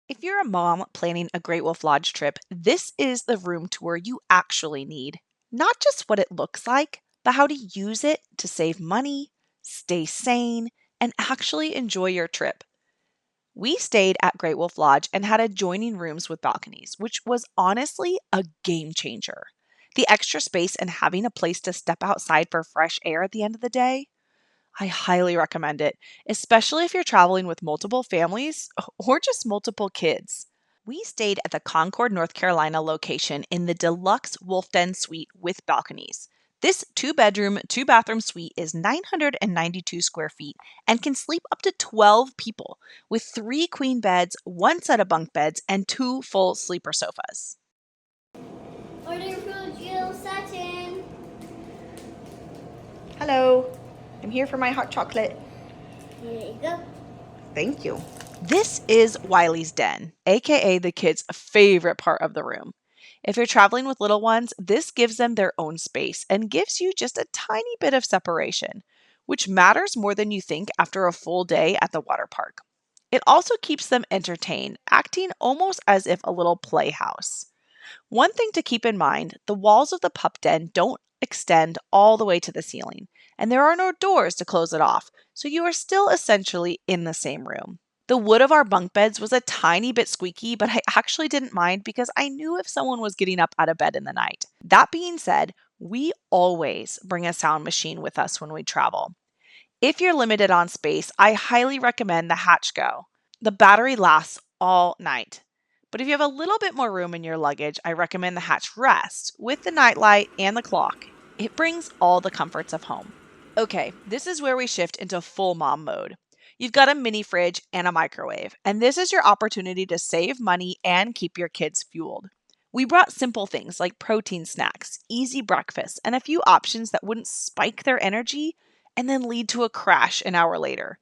If you're a mom planning a Great Wolf Lodge trip, this is the room tour you actually need. Not just what it looks like, but how to use it to save money, stay sane, and actually enjoy your trip. We stayed at Great Wolf Lodge and had adjoining rooms with balconies, which was honestly a game changer. The extra space and having a place to step outside for fresh air at the end of the day, I highly recommend it, especially if you're traveling with multiple families or just multiple kids. We stayed at the Concord, North Carolina location in the Deluxe Wolf Den Suite with balconies. This two-bedroom, two-bathroom suite is 992 square feet and can sleep up to 12 people with 3 queen beds, 1 set of bunk beds, and 2 full sleeper sofas. Order food, Jill Sutton. Hello, I'm here for my hot chocolate. Here you go. Thank you. This is Wiley's Den, aka the kids' favorite part of the room. If you're traveling with little ones, this gives them their own space and gives you just a tiny bit of separation, which matters more than you think after a full day at the water park. It also keeps them entertained, acting almost as if a little playhouse. One thing to keep in mind, the walls of the pup den don't extend all the way to the ceiling, and there are no doors to close it off, so you are still essentially in the same room. The wood of our bunk beds was a tiny bit squeaky, but I actually didn't mind because I knew if someone was getting up out of bed in the night. That being said, we always bring a sound machine with us when we travel. If you're limited on space, I highly recommend the Hatch Go. The battery lasts all night. But if you have a little bit more room in your luggage, I recommend the Hatch Rest with the nightlight and the clock. It brings all the comforts of home. Okay, this is where we shift into full mom mode. You've got a mini fridge and a microwave, and this is your opportunity to save money and keep your kids fueled. We brought simple things like protein snacks, easy breakfast, and a few options that wouldn't spike their energy and then lead to a crash an hour later.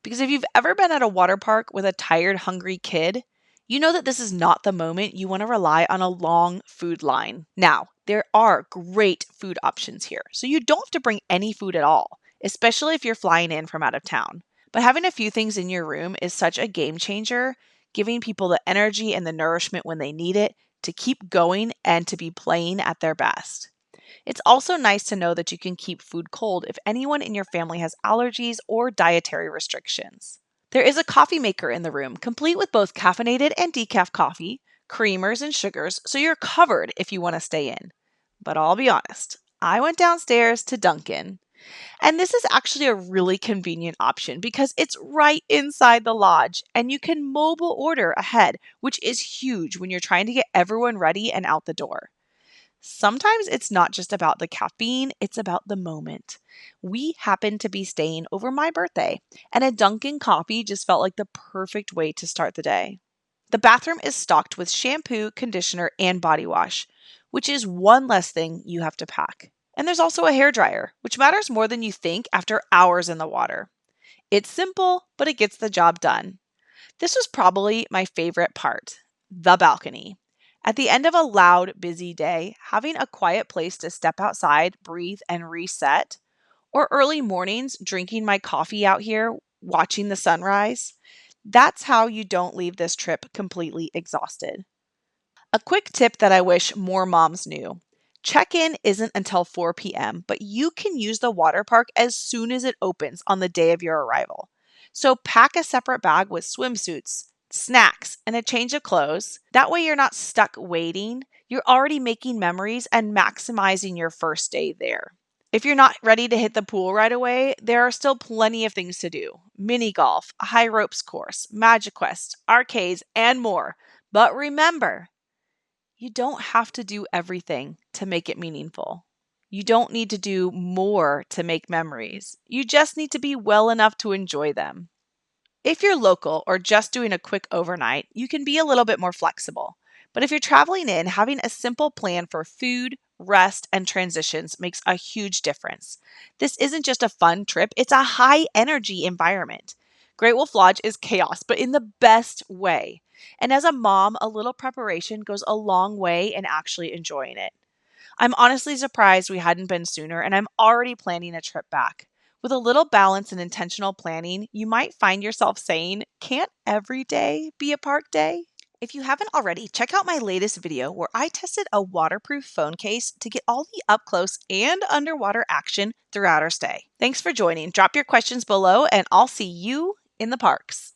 Because if you've ever been at a water park with a tired, hungry kid, you know that this is not the moment you want to rely on a long food line. Now, there are great food options here, so you don't have to bring any food at all, especially if you're flying in from out of town. But having a few things in your room is such a game changer, giving people the energy and the nourishment when they need it to keep going and to be playing at their best. It's also nice to know that you can keep food cold if anyone in your family has allergies or dietary restrictions. There is a coffee maker in the room, complete with both caffeinated and decaf coffee, creamers, and sugars, so you're covered if you want to stay in. But I'll be honest, I went downstairs to Dunkin'. And this is actually a really convenient option because it's right inside the lodge and you can mobile order ahead, which is huge when you're trying to get everyone ready and out the door. Sometimes it's not just about the caffeine, it's about the moment. We happened to be staying over my birthday, and a Dunkin' coffee just felt like the perfect way to start the day. The bathroom is stocked with shampoo, conditioner, and body wash, which is one less thing you have to pack. And there's also a hair dryer, which matters more than you think after hours in the water. It's simple, but it gets the job done. This was probably my favorite part, the balcony. At the end of a loud, busy day, having a quiet place to step outside, breathe, and reset, or early mornings drinking my coffee out here, watching the sunrise, that's how you don't leave this trip completely exhausted. A quick tip that I wish more moms knew. Check-in isn't until 4 p.m., but you can use the water park as soon as it opens on the day of your arrival. So pack a separate bag with swimsuits, snacks, and a change of clothes. That way you're not stuck waiting. You're already making memories and maximizing your first day there. If you're not ready to hit the pool right away, there are still plenty of things to do. Mini golf, a high ropes course, Magic Quest, arcades, and more. But remember, you don't have to do everything to make it meaningful. You don't need to do more to make memories. You just need to be well enough to enjoy them. If you're local or just doing a quick overnight, you can be a little bit more flexible. But if you're traveling in, having a simple plan for food, rest, and transitions makes a huge difference. This isn't just a fun trip, it's a high energy environment. Great Wolf Lodge is chaos, but in the best way. And as a mom, a little preparation goes a long way in actually enjoying it. I'm honestly surprised we hadn't been sooner, and I'm already planning a trip back. With a little balance and intentional planning, you might find yourself saying, can't every day be a park day? If you haven't already, check out my latest video where I tested a waterproof phone case to get all the up close and underwater action throughout our stay. Thanks for joining. Drop your questions below and I'll see you in the parks.